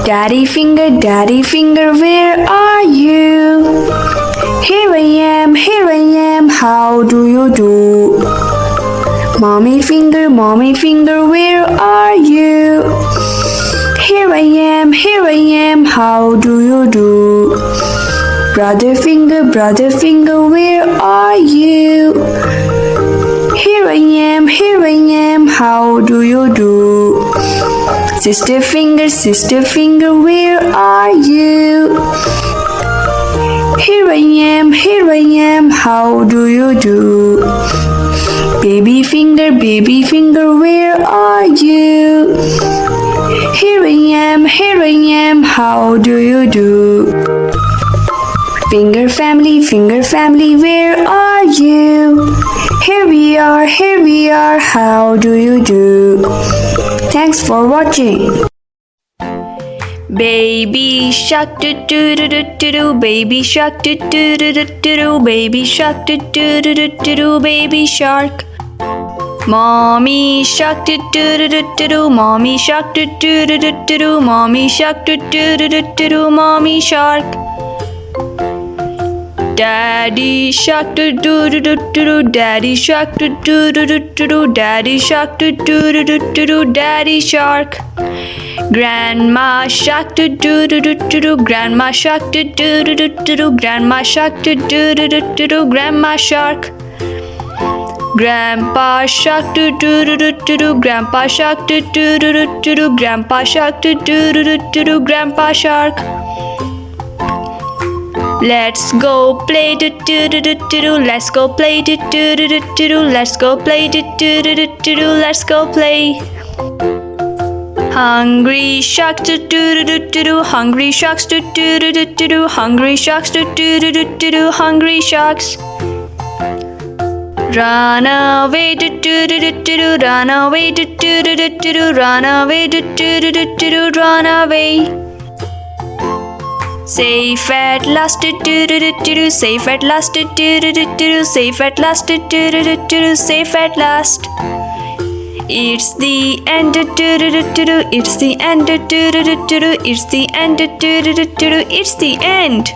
Daddy finger, where are you? Here I am, how do you do? Mommy finger, where are you? Here I am, how do you do? Brother finger, where are you? Here I am, how do you do? Sister finger, where are you? Here I am, how do you do? Baby finger, where are you? Here I am, how do you do? Finger family, where are you? Here we are, how do you do? Thanks for watching. Baby shark do do do do do do, baby shark do do do do do do, baby shark do do do do do do, baby shark. Mommy shark do do do do do do, mommy shark do do do do do do, mommy shark do do do do do do, mommy shark. Daddy shark do do do do do do, daddy shark do do do do do do, daddy shark do do do do do do, daddy shark. Grandma shark do do do do do do, grandma shark do do do do do do, grandma shark do do do do do do, grandma shark. Grandpa shark do do do do do do, grandpa shark do do do do do do, grandpa shark do do do do do do, grandpa shark. Let's go play do do do do do do, let's go play do do do do do do, let's go play do do do do do do, let's go play. Hungry sharks do do do do do, hungry sharks do do do do do, hungry sharks do do do do do, hungry sharks. Run away do do do do do, run away do do do do do, run away do do do do do, run away. Safe at last do do do do do, safe at last do do do do do, safe at last do do do do do, safe at last. It's the end do do do do do, it's the end do do do do do, it's the end do do do do do, it's the end.